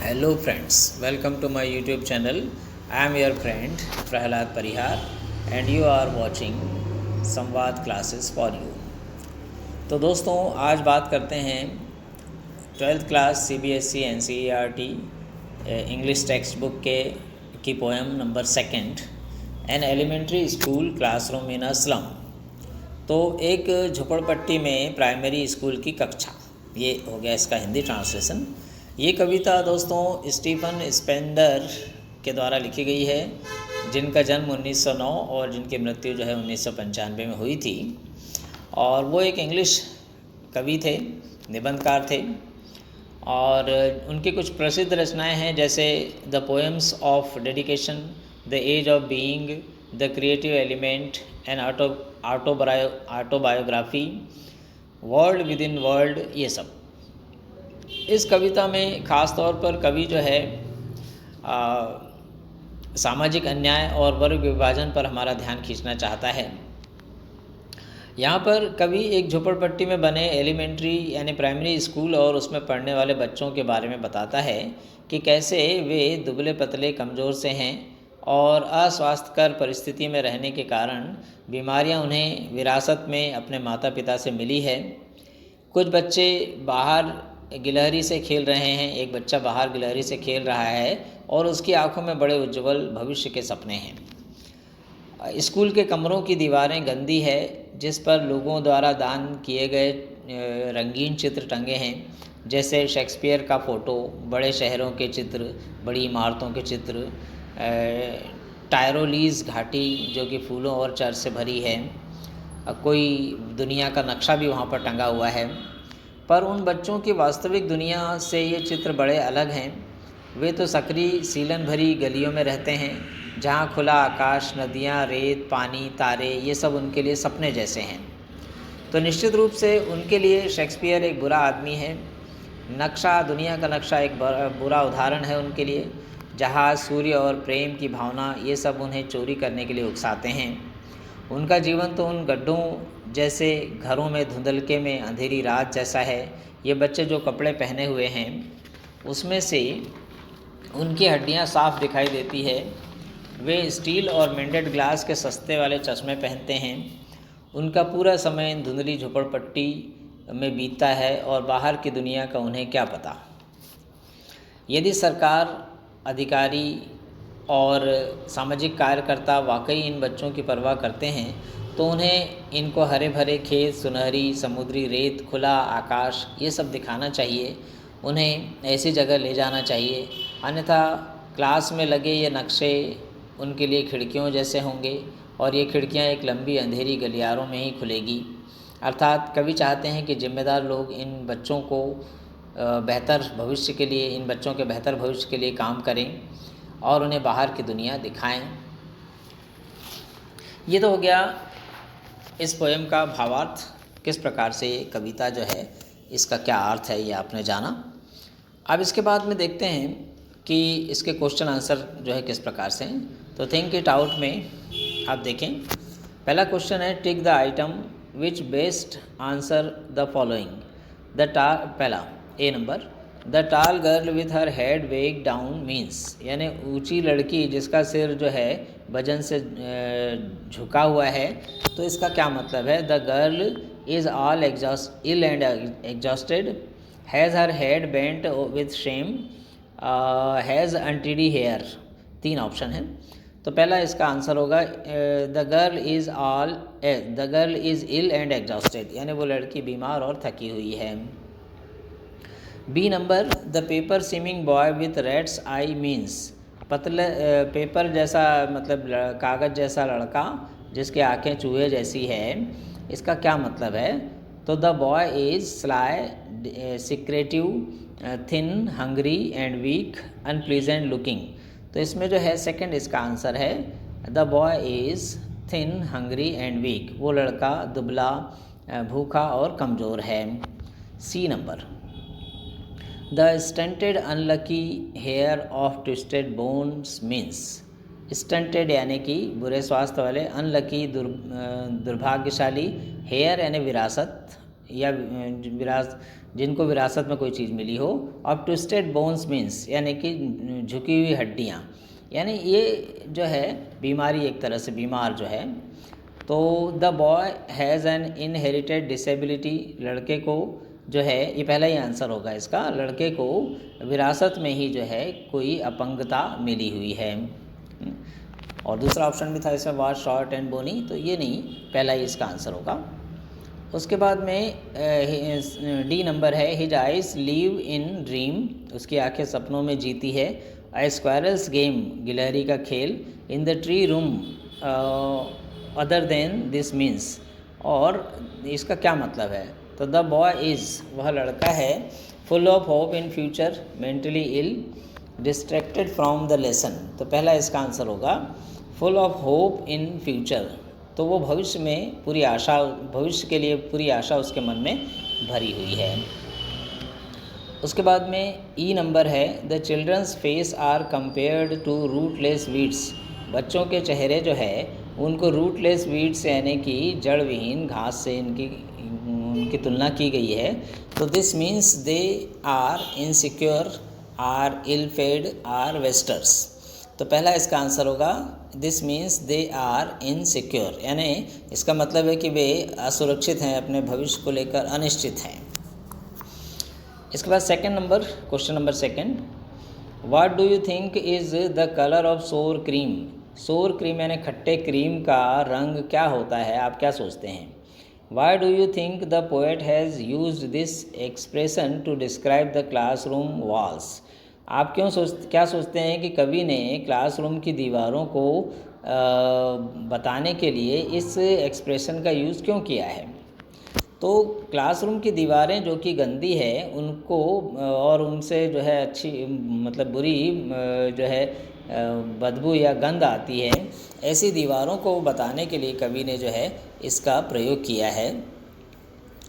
Hello friends, welcome to my YouTube channel. I am your friend Prahlad Parihar and you are watching Samvad classes for you. तो दोस्तों आज बात करते हैं 12th class CBSE NCERT English textbook की poem number 2 an elementary school classroom in a slum. तो एक झुपड़पट्टी में प्राइमरी स्कूल की कक्षा, ये हो गया इसका हिंदी ट्रांसलेशन। ये कविता दोस्तों स्टीफन स्पेंडर के द्वारा लिखी गई है, जिनका जन्म 1909 और जिनकी मृत्यु जो है 1995 में हुई थी। और वो एक इंग्लिश कवि थे, निबंधकार थे। और उनकी कुछ प्रसिद्ध रचनाएं हैं, जैसे the poems of dedication, the age of being, the creative element, an autobiography, world within world, ये सब। इस कविता में ख़ास तौर पर कवि जो है सामाजिक अन्याय और वर्ग विभाजन पर हमारा ध्यान खींचना चाहता है। यहाँ पर कवि एक झोपड़पट्टी में बने एलिमेंट्री यानी प्राइमरी स्कूल और उसमें पढ़ने वाले बच्चों के बारे में बताता है कि कैसे वे दुबले पतले कमज़ोर से हैं और अस्वास्थ्यकर परिस्थिति में रहने के कारण बीमारियाँ उन्हें विरासत में अपने माता पिता से मिली है। कुछ बच्चे बाहर गिलहरी से खेल रहे हैं, एक बच्चा बाहर गिलहरी से खेल रहा है और उसकी आंखों में बड़े उज्जवल भविष्य के सपने हैं। स्कूल के कमरों की दीवारें गंदी है, जिस पर लोगों द्वारा दान किए गए रंगीन चित्र टंगे हैं, जैसे शेक्सपियर का फ़ोटो, बड़े शहरों के चित्र, बड़ी इमारतों के चित्र, टायरोलीज़ घाटी जो कि फूलों और चर्च से भरी है, कोई दुनिया का नक्शा भी वहाँ पर टंगा हुआ है। पर उन बच्चों की वास्तविक दुनिया से ये चित्र बड़े अलग हैं। वे तो सकरी सीलन भरी गलियों में रहते हैं, जहाँ खुला आकाश, नदियाँ, रेत, पानी, तारे, ये सब उनके लिए सपने जैसे हैं। तो निश्चित रूप से उनके लिए शेक्सपियर एक बुरा आदमी है। नक्शा, दुनिया का नक्शा एक बुरा उदाहरण है उनके लिए, जहाँ सूर्य और प्रेम की भावना ये सब उन्हें चोरी करने के लिए उकसाते हैं। उनका जीवन तो उन गड्ढों जैसे घरों में धुंधलके में अंधेरी रात जैसा है। ये बच्चे जो कपड़े पहने हुए हैं उसमें से उनकी हड्डियां साफ दिखाई देती है। वे स्टील और मेंडेड ग्लास के सस्ते वाले चश्मे पहनते हैं। उनका पूरा समय धुंधली झोपड़पट्टी में बीतता है और बाहर की दुनिया का उन्हें क्या पता। यदि सरकार, अधिकारी और सामाजिक कार्यकर्ता वाकई इन बच्चों की परवाह करते हैं तो उन्हें इनको हरे भरे खेत, सुनहरी समुद्री रेत, खुला आकाश, ये सब दिखाना चाहिए। उन्हें ऐसी जगह ले जाना चाहिए, अन्यथा क्लास में लगे ये नक्शे उनके लिए खिड़कियों जैसे होंगे और ये खिड़कियां एक लंबी अंधेरी गलियारों में ही खुलेगी। अर्थात कवि चाहते हैं कि जिम्मेदार लोग इन बच्चों को बेहतर भविष्य के लिए, इन बच्चों के बेहतर भविष्य के लिए काम करें और उन्हें बाहर की दुनिया दिखाएं। ये तो हो गया इस पोएम का भावार्थ, किस प्रकार से ये कविता जो है इसका क्या अर्थ है, ये आपने जाना। अब इसके बाद में देखते हैं कि इसके क्वेश्चन आंसर जो है किस प्रकार से हैं। तो थिंक इट आउट में आप देखें, पहला क्वेश्चन है tick the item which best answer the following. पहला ए नंबर, द टाल गर्ल विथ हर हेड वेग डाउन मीन्स, यानी ऊंची लड़की जिसका सिर जो है वजन से झुका हुआ है, तो इसका क्या मतलब है। The girl is all ill and exhausted, has her head bent with shame, has untidy hair. 3 option है। तो पहला इसका आंसर होगा the girl is ill and exhausted, यानी वो लड़की बीमार और थकी हुई है। B number, the paper seeming boy with rat's eye means, पतले पेपर जैसा मतलब कागज़ जैसा लड़का जिसकी आंखें चूहे जैसी है, इसका क्या मतलब है। तो the boy is sly, secretive, thin, hungry and weak, unpleasant looking. तो इसमें जो है सेकंड इसका आंसर है, the boy is thin, hungry and weak, वो लड़का दुबला, भूखा और कमज़ोर है। C number, the stunted unlucky heir of twisted bones means, stunted यानी कि बुरे स्वास्थ्य वाले, अनलकी दुर्भाग्यशाली, हेयर यानी विरासत या जिनको विरासत में कोई चीज़ मिली हो। और ट्विस्टेड बोन्स मीन्स यानी कि झुकी हुई हड्डियाँ, यानी ये जो है बीमारी, एक तरह से बीमार जो है। तो the boy has an inherited disability, लड़के को जो है, ये पहला ही आंसर होगा इसका, लड़के को विरासत में ही जो है कोई अपंगता मिली हुई है। और दूसरा ऑप्शन भी था इसमें वाज शॉर्ट एंड बोनी, तो ये नहीं, पहला ही इसका आंसर होगा। उसके बाद में डी नंबर है his eyes live in dream, उसकी आंखें सपनों में जीती है। आई स्क्वायरल्स गेम, गिलहरी का खेल। In the tree room other than this means, और इसका क्या मतलब है। तो द बॉय इज़, वह लड़का है, full of hope in future, mentally ill, distracted from the lesson. तो पहला इसका आंसर होगा full of hope in future, तो वो भविष्य में पूरी आशा, भविष्य के लिए पूरी आशा उसके मन में भरी हुई है। उसके बाद में ई नंबर है the children's face are compared to rootless weeds, बच्चों के चेहरे जो है उनको रूटलेस वीड्स यानी कि जड़ विहीन घास से उनकी तुलना की गई है। तो this means they are insecure, are ill fed, are wasters. तो पहला इसका आंसर होगा this means they are insecure, यानी इसका मतलब है कि वे असुरक्षित हैं, अपने भविष्य को लेकर अनिश्चित हैं। इसके बाद second number, question number second, what do you think is the colour of सोर क्रीम। सोर क्रीम यानी खट्टे क्रीम का रंग क्या होता है, आप क्या सोचते हैं। Why do you think the poet has used this expression to describe the classroom walls. आप क्या सोचते हैं कि कवि ने क्लासरूम की दीवारों को बताने के लिए इस एक्सप्रेशन का यूज़ क्यों किया है। तो क्लासरूम की दीवारें जो कि गंदी है उनको और उनसे जो है अच्छी मतलब बुरी जो है बदबू या गंध आती है, ऐसी दीवारों को बताने के लिए कवि ने जो है इसका प्रयोग किया है।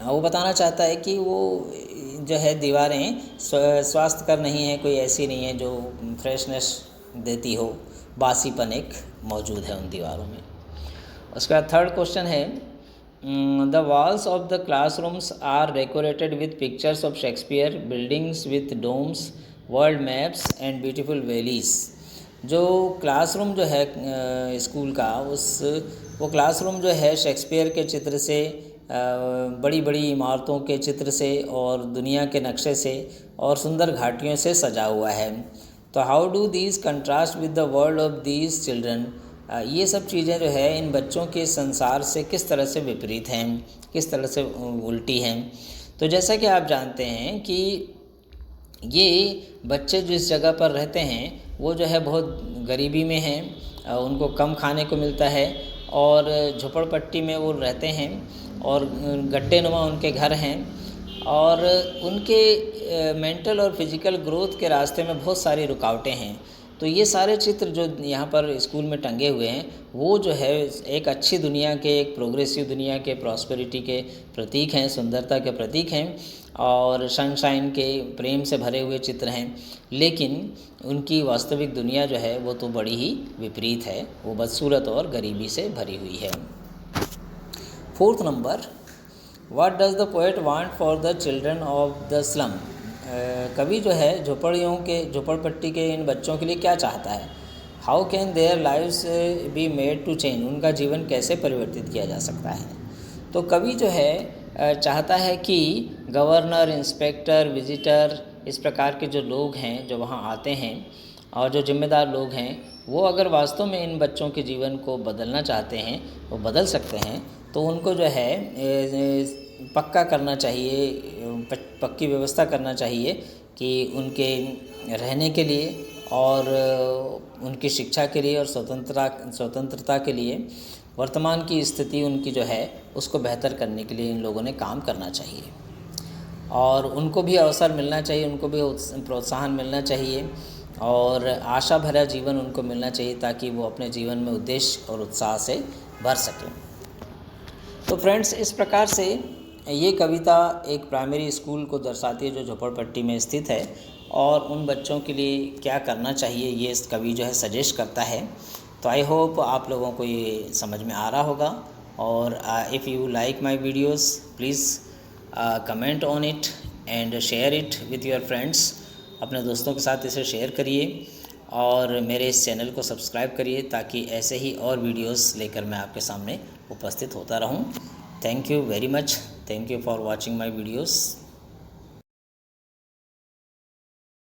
वो बताना चाहता है कि वो जो है दीवारें स्वास्थ्यकर नहीं है, कोई ऐसी नहीं है जो फ्रेशनेस देती हो, बासीपन एक मौजूद है उन दीवारों में। उसका थर्ड क्वेश्चन है the walls of the classrooms are decorated with pictures of Shakespeare, buildings with domes, world maps and beautiful valleys. जो क्लासरूम जो है स्कूल का, वो क्लासरूम जो है शेक्सपियर के चित्र से, बड़ी बड़ी इमारतों के चित्र से और दुनिया के नक्शे से और सुंदर घाटियों से सजा हुआ है। तो how do these contrast with the world of these children, ये सब चीज़ें जो है इन बच्चों के संसार से किस तरह से विपरीत हैं, किस तरह से उल्टी हैं। तो जैसा कि आप जानते हैं कि ये बच्चे जिस जगह पर रहते हैं वो जो है बहुत गरीबी में हैं, उनको कम खाने को मिलता है और झोपड़पट्टी में वो रहते हैं और गड्ढे नुमा उनके घर हैं और उनके मेंटल और फिज़िकल ग्रोथ के रास्ते में बहुत सारी रुकावटें हैं। तो ये सारे चित्र जो यहाँ पर स्कूल में टंगे हुए हैं वो जो है एक अच्छी दुनिया के, एक प्रोग्रेसिव दुनिया के, प्रॉस्पेरिटी के प्रतीक हैं, सुंदरता के प्रतीक हैं और सनशाइन के, प्रेम से भरे हुए चित्र हैं। लेकिन उनकी वास्तविक दुनिया जो है वो तो बड़ी ही विपरीत है, वो बदसूरत और गरीबी से भरी हुई है। Fourth number, what does the poet want for the children of the slum. कवि जो है झोपड़पट्टी के इन बच्चों के लिए क्या चाहता है। How can their lives be made to change, उनका जीवन कैसे परिवर्तित किया जा सकता है। तो कवि जो है चाहता है कि गवर्नर, इंस्पेक्टर, विजिटर, इस प्रकार के जो लोग हैं जो वहाँ आते हैं और जो जिम्मेदार लोग हैं वो अगर वास्तव में इन बच्चों के जीवन को बदलना चाहते हैं, वो बदल सकते हैं। तो उनको जो है पक्का करना चाहिए, पक्की व्यवस्था करना चाहिए कि उनके रहने के लिए और उनकी शिक्षा के लिए और स्वतंत्रता के लिए वर्तमान की स्थिति उनकी जो है उसको बेहतर करने के लिए इन लोगों ने काम करना चाहिए और उनको भी अवसर मिलना चाहिए, उनको भी प्रोत्साहन मिलना चाहिए और आशा भरा जीवन उनको मिलना चाहिए ताकि वो अपने जीवन में उद्देश्य और उत्साह से भर सकें। तो फ्रेंड्स, इस प्रकार से ये कविता एक प्राइमरी स्कूल को दर्शाती है जो झोपड़पट्टी में स्थित है और उन बच्चों के लिए क्या करना चाहिए ये इस कवि जो है सजेस्ट करता है। तो आई होप आप लोगों को ये समझ में आ रहा होगा और if you like my videos please comment on it and share it with your friends. अपने दोस्तों के साथ इसे शेयर करिए और मेरे इस चैनल को सब्सक्राइब करिए ताकि ऐसे ही और वीडियोस लेकर मैं आपके सामने उपस्थित होता रहूं। Thank you very much. Thank you for watching my videos.